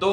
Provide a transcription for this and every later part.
2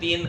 3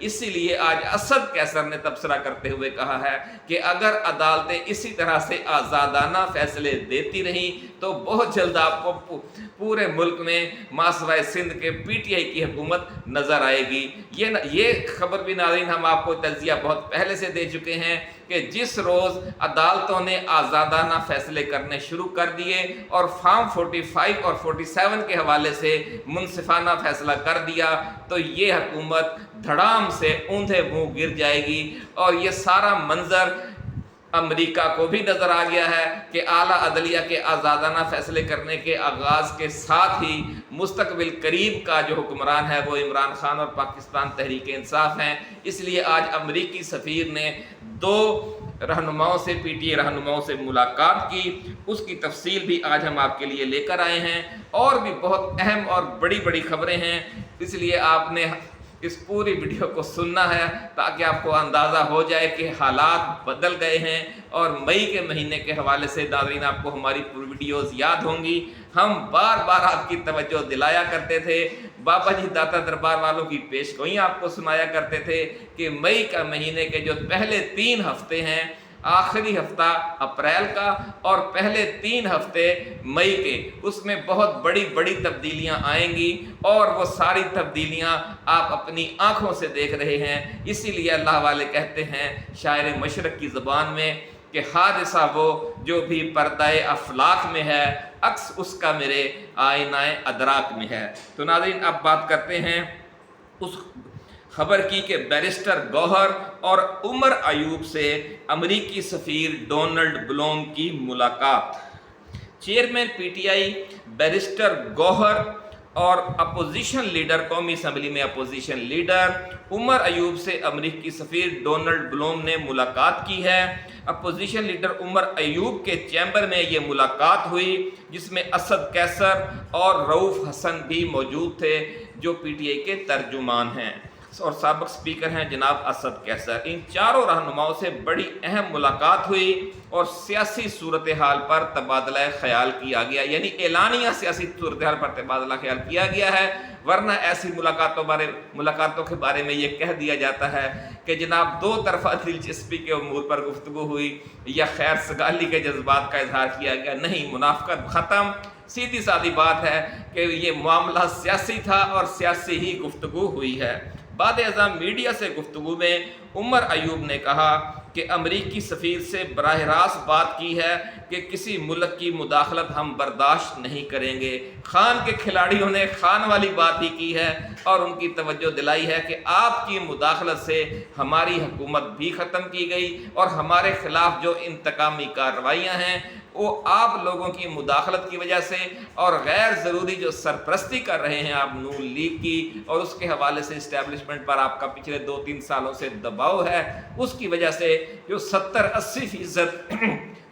اسی لیے آج اسد کیسر نے تبصرہ کرتے ہوئے کہا ہے کہ اگر عدالتیں اسی طرح سے آزادانہ فیصلے دیتی رہیں تو بہت جلد آپ کو پورے ملک میں ماسوائے سندھ کے پی ٹی آئی کی حکومت نظر آئے گی۔ یہ خبر بھی ناظرین ہم آپ کو تجزیہ بہت پہلے سے دے چکے ہیں کہ جس روز عدالتوں نے آزادانہ فیصلے کرنے شروع کر دیے اور فارم 45 اور 47 کے حوالے سے منصفانہ فیصلہ کر دیا تو یہ حکومت دھڑام سے اوندھے منہ گر جائے گی۔ اور یہ سارا منظر امریکہ کو بھی نظر آ گیا ہے کہ اعلیٰ عدلیہ کے آزادانہ فیصلے کرنے کے آغاز کے ساتھ ہی مستقبل قریب کا جو حکمران ہے وہ عمران خان اور پاکستان تحریک انصاف ہیں۔ اس لیے آج امریکی سفیر نے 2 رہنماؤں سے پی ٹی آئی رہنماؤں سے ملاقات کی، اس کی تفصیل بھی آج ہم آپ کے لیے لے کر آئے ہیں۔ اور بھی بہت اہم اور بڑی بڑی خبریں ہیں، اس لیے آپ نے اس پوری ویڈیو کو سننا ہے تاکہ آپ کو اندازہ ہو جائے کہ حالات بدل گئے ہیں۔ اور مئی کے مہینے کے حوالے سے ناظرین آپ کو ہماری پوری ویڈیوز یاد ہوں گی، ہم بار بار آپ کی توجہ دلایا کرتے تھے، بابا جی داتا دربار والوں کی پیشگوئیاں آپ کو سنایا کرتے تھے کہ مئی کا مہینے کے جو پہلے 3 ہفتے ہیں، آخری ہفتہ اپریل کا اور پہلے 3 ہفتے مئی کے، اس میں بہت بڑی بڑی تبدیلیاں آئیں گی اور وہ ساری تبدیلیاں آپ اپنی آنکھوں سے دیکھ رہے ہیں۔ اسی لیے اللہ والے کہتے ہیں شاعر مشرق کی زبان میں کہ حادثہ وہ جو بھی پردہ افلاک میں ہے، عکس اس کا میرے آئینہ ادراک میں ہے۔ تو ناظرین اب بات کرتے ہیں اس خبر کی کہ بیرسٹر گوہر اور عمر ایوب سے امریکی سفیر ڈونلڈ بلوم کی ملاقات۔ Chairman P T I barrister Gohar اور اپوزیشن لیڈر، قومی اسمبلی میں اپوزیشن لیڈر عمر ایوب سے امریکی سفیر ڈونلڈ بلوم نے ملاقات کی ہے۔ اپوزیشن لیڈر عمر ایوب کے چیمبر میں یہ ملاقات ہوئی جس میں اسد کیسر اور رؤوف حسن بھی موجود تھے جو پی ٹی آئی کے ترجمان ہیں اور سابق سپیکر ہیں جناب اسد کیسر۔ ان چاروں رہنماؤں سے بڑی اہم ملاقات ہوئی اور سیاسی صورتحال پر تبادلہ خیال کیا گیا، یعنی اعلانیہ سیاسی صورتحال پر تبادلہ خیال کیا گیا ہے، ورنہ ایسی ملاقاتوں کے بارے میں یہ کہہ دیا جاتا ہے کہ جناب 2 طرفہ دلچسپی کے امور پر گفتگو ہوئی یا خیر سگالی کے جذبات کا اظہار کیا گیا۔ نہیں، منافقت ختم، سیدھی سادی بات ہے کہ یہ معاملہ سیاسی تھا اور سیاسی ہی گفتگو ہوئی ہے۔ بعد ازاں میڈیا سے گفتگو میں عمر ایوب نے کہا کہ امریکی سفیر سے براہ راست بات کی ہے کہ کسی ملک کی مداخلت ہم برداشت نہیں کریں گے۔ خان کے کھلاڑیوں نے خان والی بات ہی کی ہے اور ان کی توجہ دلائی ہے کہ آپ کی مداخلت سے ہماری حکومت بھی ختم کی گئی اور ہمارے خلاف جو انتقامی کارروائیاں ہیں وہ آپ لوگوں کی مداخلت کی وجہ سے اور غیر ضروری جو سرپرستی کر رہے ہیں آپ نون لیگ کی اور اس کے حوالے سے اسٹیبلشمنٹ پر آپ کا پچھلے 2-3 سالوں سے دباؤ ہے، اس کی وجہ سے جو 70-80%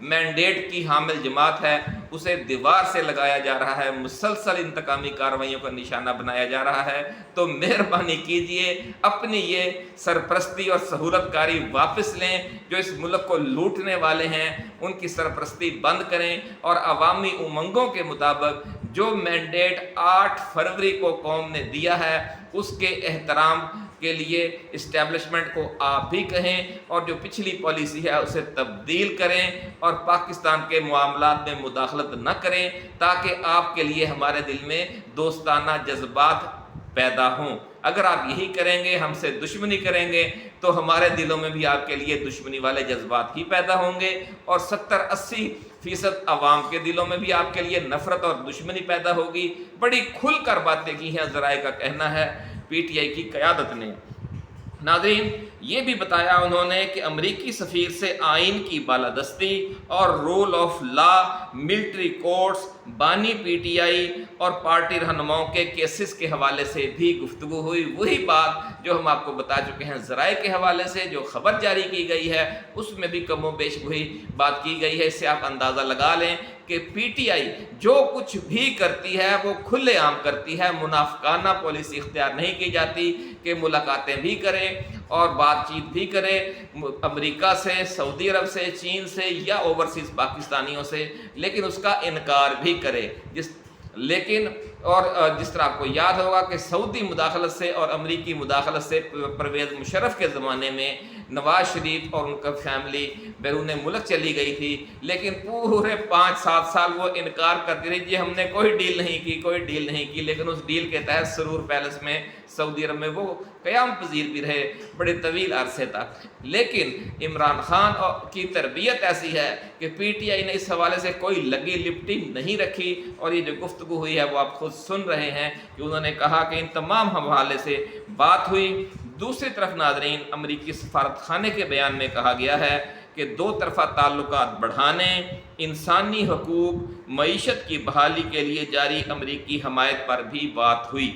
مینڈیٹ کی حامل جماعت ہے اسے دیوار سے لگایا جا رہا ہے، مسلسل انتقامی کارروائیوں کا نشانہ بنایا جا رہا ہے۔ تو مہربانی کیجئے اپنی یہ سرپرستی اور سہولت کاری واپس لیں، جو اس ملک کو لوٹنے والے ہیں ان کی سرپرستی بند کریں اور عوامی امنگوں کے مطابق جو مینڈیٹ 8 فروری کو قوم نے دیا ہے اس کے احترام کے لیے اسٹیبلشمنٹ کو آپ بھی کہیں اور جو پچھلی پالیسی ہے اسے تبدیل کریں اور پاکستان کے معاملات میں مداخلت نہ کریں تاکہ آپ کے لیے ہمارے دل میں دوستانہ جذبات پیدا ہوں۔ اگر آپ یہی کریں گے، ہم سے دشمنی کریں گے تو ہمارے دلوں میں بھی آپ کے لیے دشمنی والے جذبات ہی پیدا ہوں گے اور 70-80% عوام کے دلوں میں بھی آپ کے لیے نفرت اور دشمنی پیدا ہوگی۔ بڑی کھل کر باتیں کی ہیں، ذرائع کا کہنا ہے پی ٹی آئی کی قیادت نے۔ ناظرین یہ بھی بتایا انہوں نے کہ امریکی سفیر سے آئین کی بالادستی اور rule of law, military courts, بانی پی ٹی آئی اور پارٹی رہنماؤں کے کیسز کے حوالے سے بھی گفتگو ہوئی۔ وہی بات جو ہم آپ کو بتا چکے ہیں ذرائع کے حوالے سے، جو خبر جاری کی گئی ہے اس میں بھی کم و بیش وہی بات کی گئی ہے۔ اس سے آپ اندازہ لگا لیں کہ پی ٹی آئی جو کچھ بھی کرتی ہے وہ کھلے عام کرتی ہے، منافقانہ پالیسی اختیار نہیں کی جاتی کہ ملاقاتیں بھی کریں اور بات چیت بھی کرے امریکہ سے، سعودی عرب سے، چین سے یا اوورسیز پاکستانیوں سے، لیکن اس کا انکار بھی کرے۔ لیکن اور جس طرح آپ کو یاد ہوگا کہ سعودی مداخلت سے اور امریکی مداخلت سے پرویز مشرف کے زمانے میں نواز شریف اور ان کا فیملی بیرون ملک چلی گئی تھی، لیکن پورے 5-7 سال وہ انکار کرتی رہی جی ہم نے کوئی ڈیل نہیں کی، کوئی ڈیل نہیں کی، لیکن اس ڈیل کے تحت سرور پیلس میں سعودی عرب میں وہ قیام پذیر بھی رہے بڑے طویل عرصے تک۔ لیکن عمران خان کی تربیت ایسی ہے کہ پی ٹی آئی نے اس حوالے سے کوئی لگی لپٹی نہیں رکھی، اور یہ جو گفتگو ہوئی ہے وہ آپ خود سن رہے ہیں کہ انہوں نے کہا کہ ان تمام حوالے سے بات ہوئی۔ دوسری طرف ناظرین، امریکی سفارت خانے کے بیان میں کہا گیا ہے کہ دو طرفہ تعلقات بڑھانے، انسانی حقوق، معیشت کی بحالی کے لیے جاری امریکی حمایت پر بھی بات ہوئی۔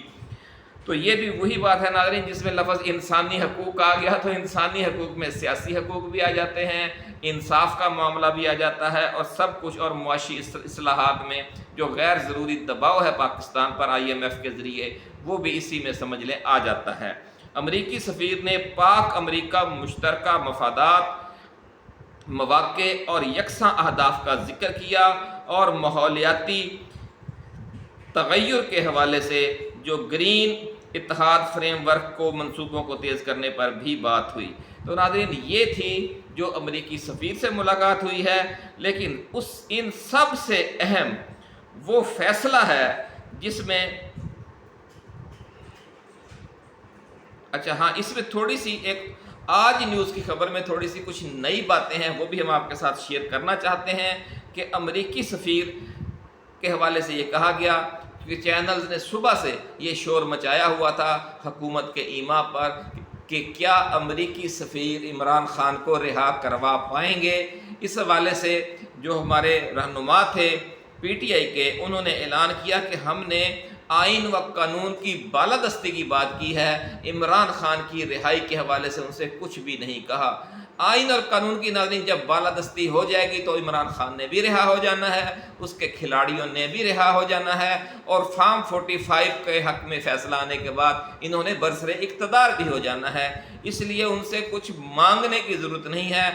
تو یہ بھی وہی بات ہے ناظرین جس میں لفظ انسانی حقوق آ گیا، تو انسانی حقوق میں سیاسی حقوق بھی آ جاتے ہیں، انصاف کا معاملہ بھی آ جاتا ہے، اور سب کچھ، اور معاشی اصلاحات میں جو غیر ضروری دباؤ ہے پاکستان پر IMF کے ذریعے، وہ بھی اسی میں سمجھ لیں آ جاتا ہے۔ امریکی سفیر نے پاک امریکہ مشترکہ مفادات، مواقع اور یکساں اہداف کا ذکر کیا، اور ماحولیاتی تغیر کے حوالے سے جو گرین اتحاد فریم ورک کو منصوبوں کو تیز کرنے پر بھی بات ہوئی۔ تو ناظرین یہ تھی جو امریکی سفیر سے ملاقات ہوئی ہے، لیکن ان سب سے اہم وہ فیصلہ ہے جس میں اس میں تھوڑی سی ایک آج نیوز کی خبر میں تھوڑی سی کچھ نئی باتیں ہیں، وہ بھی ہم آپ کے ساتھ شیئر کرنا چاہتے ہیں کہ امریکی سفیر کے حوالے سے یہ کہا گیا کہ چینلز نے صبح سے یہ شور مچایا ہوا تھا حکومت کے ایما پر کہ کیا امریکی سفیر عمران خان کو رہا کروا پائیں گے۔ اس حوالے سے جو ہمارے رہنما تھے PTI کے، انہوں نے اعلان کیا کہ ہم نے آئین و قانون کی بالادستی کی بات کی ہے، عمران خان کی رہائی کے حوالے سے ان سے کچھ بھی نہیں کہا۔ آئین اور قانون کی ناظرین جب بالادستی ہو جائے گی تو عمران خان نے بھی رہا ہو جانا ہے، اس کے کھلاڑیوں نے بھی رہا ہو جانا ہے، اور فارم 45 کے حق میں فیصلہ آنے کے بعد انہوں نے برسر اقتدار بھی ہو جانا ہے۔ اس لیے ان سے کچھ مانگنے کی ضرورت نہیں ہے،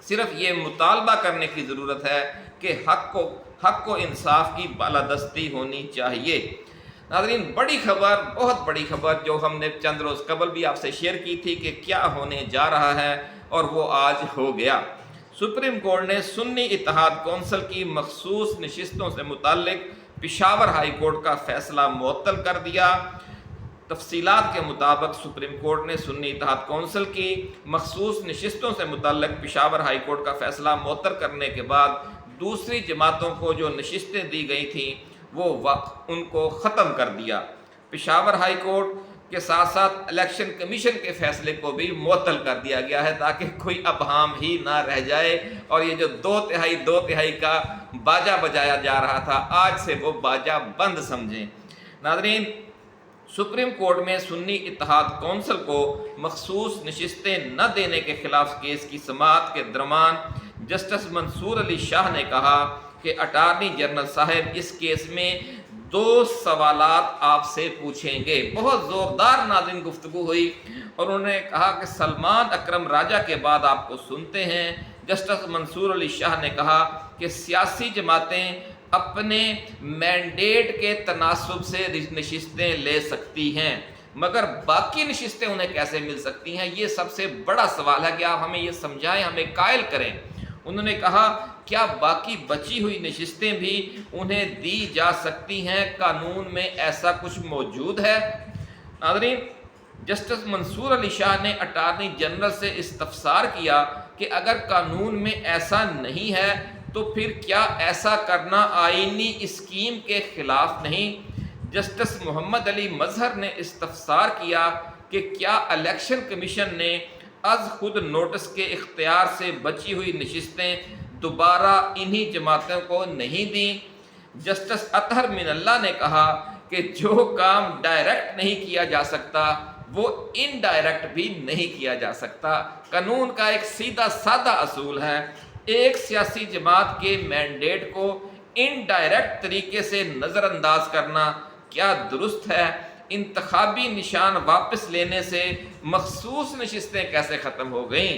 صرف یہ مطالبہ کرنے کی ضرورت ہے کہ حق و انصاف کی بالادستی ہونی چاہیے۔ ناظرین بڑی خبر، بہت بڑی خبر جو ہم نے چند روز قبل بھی آپ سے شیئر کی تھی کہ کیا ہونے جا رہا ہے، اور وہ آج ہو گیا۔ سپریم کورٹ نے سنی اتحاد کونسل کی مخصوص نشستوں سے متعلق پشاور ہائی کورٹ کا فیصلہ معطل کر دیا۔ تفصیلات کے مطابق سپریم کورٹ نے سنی اتحاد کونسل کی مخصوص نشستوں سے متعلق پشاور ہائی کورٹ کا فیصلہ معطل کرنے کے بعد دوسری جماعتوں کو جو نشستیں دی گئی تھیں وہ ان کو ختم کر دیا۔ پشاور ہائی کورٹ کے ساتھ ساتھ الیکشن کمیشن کے فیصلے کو بھی معطل کر دیا گیا ہے تاکہ کوئی ابہام ہی نہ رہ جائے، اور یہ جو 2/3 کا باجا بجایا جا رہا تھا آج سے وہ باجا بند سمجھیں۔ ناظرین سپریم کورٹ میں سنی اتحاد کونسل کو مخصوص نشستیں نہ دینے کے خلاف کیس کی سماعت کے درمیان جسٹس منصور علی شاہ نے کہا کہ اٹارنی جنرل صاحب اس کیس میں 2 سوالات آپ سے پوچھیں گے۔ بہت زوردار ناظرین گفتگو ہوئی، اور انہوں نے کہا کہ سلمان اکرم راجہ کے بعد آپ کو سنتے ہیں۔ جسٹس منصور علی شاہ نے کہا کہ سیاسی جماعتیں اپنے مینڈیٹ کے تناسب سے نشستیں لے سکتی ہیں، مگر باقی نشستیں انہیں کیسے مل سکتی ہیں؟ یہ سب سے بڑا سوال ہے کہ آپ ہمیں یہ سمجھائیں، ہمیں قائل کریں۔ انہوں نے کہا کیا باقی بچی ہوئی نشستیں بھی انہیں دی جا سکتی ہیں؟ قانون میں ایسا کچھ موجود ہے؟ ناظرین جسٹس منصور علی شاہ نے اٹارنی جنرل سے استفسار کیا کہ اگر قانون میں ایسا نہیں ہے تو پھر کیا ایسا کرنا آئینی اسکیم کے خلاف نہیں؟ جسٹس محمد علی مظہر نے استفسار کیا کہ کیا الیکشن کمیشن نے از خود نوٹس کے اختیار سے بچی ہوئی نشستیں دوبارہ انہی جماعتوں کو نہیں دیں؟ جسٹس اطہر من اللہ نے کہا کہ جو کام ڈائریکٹ نہیں کیا جا سکتا وہ انڈائریکٹ بھی نہیں کیا جا سکتا۔ قانون کا ایک سیدھا سادہ اصول ہے، ایک سیاسی جماعت کے مینڈیٹ کو انڈائریکٹ طریقے سے نظر انداز کرنا کیا درست ہے؟ انتخابی نشان واپس لینے سے مخصوص نشستیں کیسے ختم ہو گئیں؟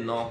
9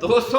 200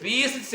20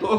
2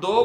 2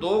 2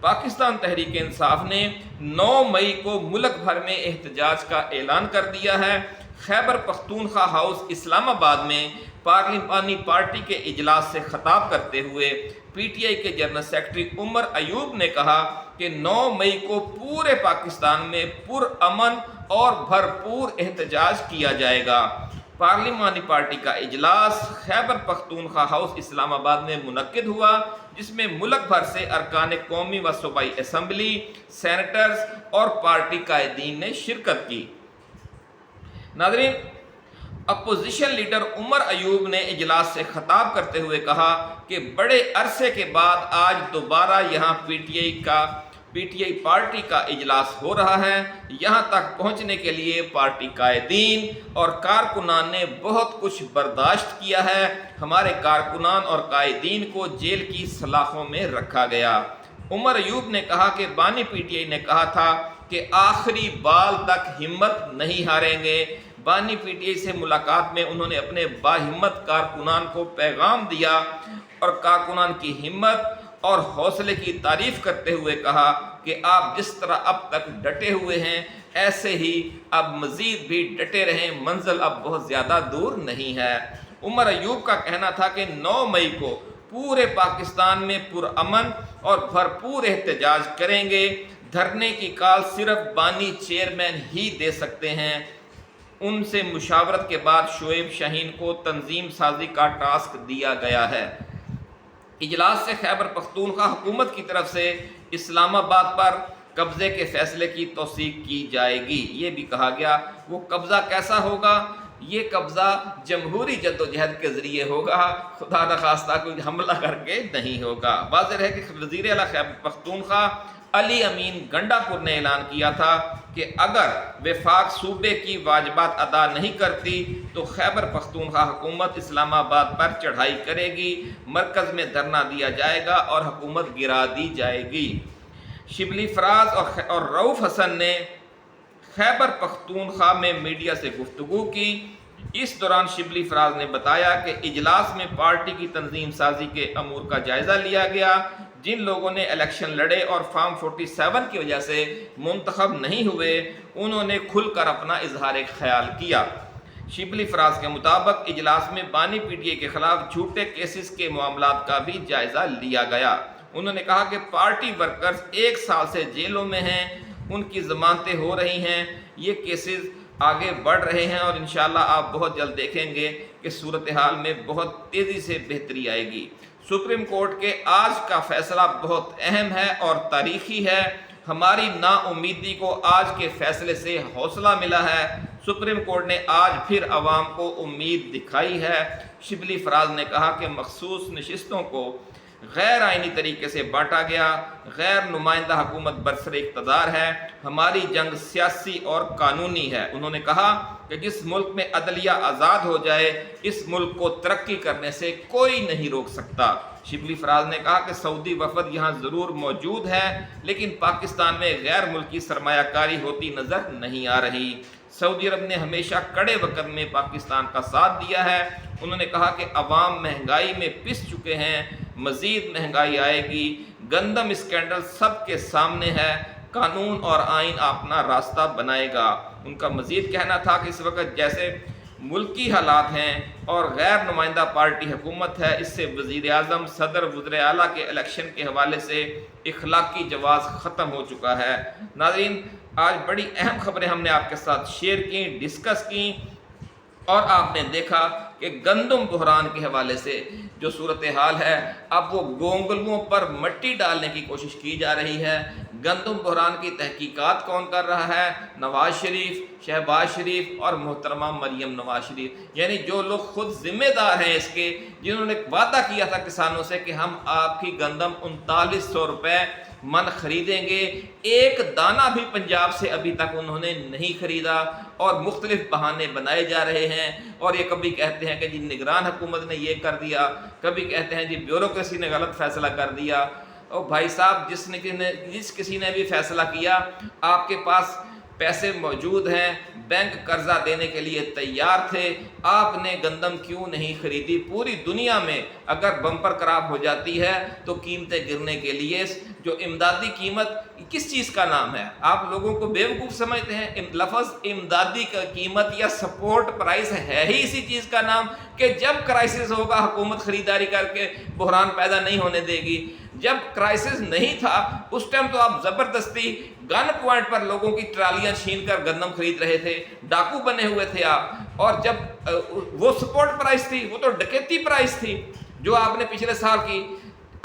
پاکستان تحریک انصاف نے 9 مئی کو ملک بھر میں احتجاج کا اعلان کر دیا ہے۔ خیبر پختونخوا ہاؤس اسلام آباد میں پارلیمانی پارٹی کے اجلاس سے خطاب کرتے ہوئے پی ٹی آئی کے جنرل سیکرٹری عمر ایوب نے کہا کہ 9 مئی کو پورے پاکستان میں پرامن اور بھرپور احتجاج کیا جائے گا۔ پارلیمانی پارٹی کا اجلاس خیبر پختونخوا ہاؤس اسلام آباد میں منعقد ہوا، جس میں ملک بھر سے ارکان قومی و صوبائی اسمبلی، سینیٹرز اور پارٹی قائدین نے شرکت کی۔ ناظرین، اپوزیشن لیڈر عمر ایوب نے اجلاس سے خطاب کرتے ہوئے کہا کہ بڑے عرصے کے بعد آج دوبارہ یہاں پی ٹی آئی پارٹی کا اجلاس ہو رہا ہے۔ یہاں تک پہنچنے کے لیے پارٹی قائدین اور کارکنان نے بہت کچھ برداشت کیا ہے۔ ہمارے کارکنان اور قائدین کو جیل کی سلاخوں میں رکھا گیا۔ عمر ایوب نے کہا کہ بانی پی ٹی آئی نے کہا تھا کہ آخری بال تک ہمت نہیں ہاریں گے۔ بانی پی ٹی آئی سے ملاقات میں انہوں نے اپنے باہمت کارکنان کو پیغام دیا اور کارکنان کی ہمت اور حوصلے کی تعریف کرتے ہوئے کہا کہ آپ جس طرح اب تک ڈٹے ہوئے ہیں ایسے ہی اب مزید بھی ڈٹے رہیں، منزل اب بہت زیادہ دور نہیں ہے۔ عمر ایوب کا کہنا تھا کہ 9 مئی کو پورے پاکستان میں پرامن اور بھرپور احتجاج کریں گے۔ دھرنے کی کال صرف بانی چیئرمین ہی دے سکتے ہیں۔ ان سے مشاورت کے بعد شعیب شاہین کو تنظیم سازی کا ٹاسک دیا گیا ہے۔ اجلاس سے خیبر پختونخوا حکومت کی طرف سے اسلام آباد پر قبضے کے فیصلے کی توثیق کی جائے گی۔ یہ بھی کہا گیا وہ قبضہ کیسا ہوگا؟ یہ قبضہ جمہوری جدوجہد کے ذریعے ہوگا، خدا نخواستہ کوئی حملہ کر کے نہیں ہوگا۔ واضح ہے کہ وزیر اعلیٰ خیبر پختونخوا علی امین گنڈا پور نے اعلان کیا تھا کہ اگر وفاق صوبے کی واجبات ادا نہیں کرتی تو خیبر پختونخوا حکومت اسلام آباد پر چڑھائی کرے گی، مرکز میں دھرنا دیا جائے گا اور حکومت گرا دی جائے گی۔ شبلی فراز اور رؤوف حسن نے خیبر پختونخوا میں میڈیا سے گفتگو کی۔ اس دوران شبلی فراز نے بتایا کہ اجلاس میں پارٹی کی تنظیم سازی کے امور کا جائزہ لیا گیا۔ جن لوگوں نے الیکشن لڑے اور فارم 47 کی وجہ سے منتخب نہیں ہوئے، انہوں نے کھل کر اپنا اظہار خیال کیا۔ شبلی فراز کے مطابق اجلاس میں بانی پی ٹی آئی کے خلاف جھوٹے کیسز کے معاملات کا بھی جائزہ لیا گیا۔ انہوں نے کہا کہ پارٹی ورکرز 1 سال سے جیلوں میں ہیں، ان کی ضمانتیں ہو رہی ہیں، یہ کیسز آگے بڑھ رہے ہیں اور انشاءاللہ آپ بہت جلد دیکھیں گے کہ صورتحال میں بہت تیزی سے بہتری آئے گی۔ سپریم کورٹ کے آج کا فیصلہ بہت اہم ہے اور تاریخی ہے۔ ہماری نا امیدی کو آج کے فیصلے سے حوصلہ ملا ہے۔ سپریم کورٹ نے آج پھر عوام کو امید دکھائی ہے۔ شبلی فراز نے کہا کہ مخصوص نشستوں کو غیر آئینی طریقے سے بانٹا گیا، غیر نمائندہ حکومت برسر اقتدار ہے، ہماری جنگ سیاسی اور قانونی ہے۔ انہوں نے کہا کہ جس ملک میں عدلیہ آزاد ہو جائے اس ملک کو ترقی کرنے سے کوئی نہیں روک سکتا۔ شبلی فراز نے کہا کہ سعودی وفد یہاں ضرور موجود ہے لیکن پاکستان میں غیر ملکی سرمایہ کاری ہوتی نظر نہیں آ رہی۔ سعودی عرب نے ہمیشہ کڑے وقت میں پاکستان کا ساتھ دیا ہے۔ انہوں نے کہا کہ عوام مہنگائی میں پس چکے ہیں، مزید مہنگائی آئے گی، گندم اسکینڈل سب کے سامنے ہے، قانون اور آئین اپنا راستہ بنائے گا۔ ان کا مزید کہنا تھا کہ اس وقت جیسے ملکی حالات ہیں اور غیر نمائندہ پارٹی حکومت ہے، اس سے وزیر اعظم، صدر، وزیر اعلیٰ کے الیکشن کے حوالے سے اخلاقی جواز ختم ہو چکا ہے۔ ناظرین، آج بڑی اہم خبریں ہم نے آپ کے ساتھ شیئر کی، ڈسکس کی، اور آپ نے دیکھا کہ گندم بحران کے حوالے سے جو صورتحال ہے اب وہ گونگلوؤں پر مٹی ڈالنے کی کوشش کی جا رہی ہے۔ گندم بحران کی تحقیقات کون کر رہا ہے؟ نواز شریف، شہباز شریف اور محترمہ مریم نواز شریف، یعنی جو لوگ خود ذمہ دار ہیں اس کے، جنہوں نے وعدہ کیا تھا کسانوں سے کہ ہم آپ کی گندم 3900 روپے من خریدیں گے، ایک دانہ بھی پنجاب سے ابھی تک انہوں نے نہیں خریدا اور مختلف بہانے بنائے جا رہے ہیں۔ اور یہ کبھی کہتے ہیں کہ جی نگران حکومت نے یہ کر دیا، کبھی کہتے ہیں جی بیوروکریسی نے غلط فیصلہ کر دیا۔ اور بھائی صاحب، جس کسی نے بھی فیصلہ کیا، آپ کے پاس پیسے موجود ہیں، بینک قرضہ دینے کے لیے تیار تھے، آپ نے گندم کیوں نہیں خریدی؟ پوری دنیا میں اگر بمپر کراپ ہو جاتی ہے تو قیمتیں گرنے کے لیے جو امدادی قیمت کس چیز کا نام ہے؟ آپ لوگوں کو بیوقوف سمجھتے ہیں؟ لفظ امدادی کا قیمت یا سپورٹ پرائس ہے ہی اسی چیز کا نام کہ جب کرائسس ہوگا حکومت خریداری کر کے بحران پیدا نہیں ہونے دے گی۔ جب کرائسس نہیں تھا اس ٹائم تو آپ زبردستی گن پوائنٹ پر لوگوں کی ٹرالیاں چھین کر گندم خرید رہے تھے، ڈاکو بنے ہوئے تھے آپ، اور جب وہ سپورٹ پرائس تھی وہ تو ڈکیتی پرائس تھی جو آپ نے پچھلے سال کی۔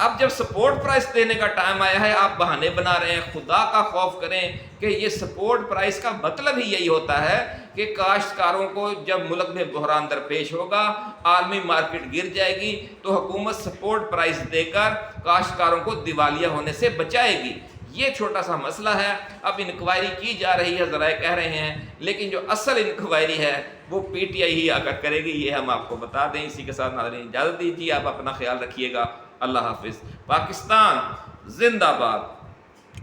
اب جب سپورٹ پرائس دینے کا ٹائم آیا ہے آپ بہانے بنا رہے ہیں۔ خدا کا خوف کریں کہ یہ سپورٹ پرائس کا مطلب ہی یہی ہوتا ہے کہ کاشتکاروں کو جب ملک میں بحران درپیش ہوگا، عالمی مارکیٹ گر جائے گی تو حکومت سپورٹ پرائس دے کر کاشتکاروں کو دیوالیہ ہونے سے بچائے گی۔ یہ چھوٹا سا مسئلہ ہے، اب انکوائری کی جا رہی ہے، ذرائع کہہ رہے ہیں، لیکن جو اصل انکوائری ہے وہ پی ٹی آئی ہی آ کر کرے گی، یہ ہم آپ کو بتا دیں۔ اسی کے ساتھ ناظرین اجازت دیجیے، آپ اپنا خیال رکھیے گا، اللہ حافظ۔ پاکستان زندہ باد۔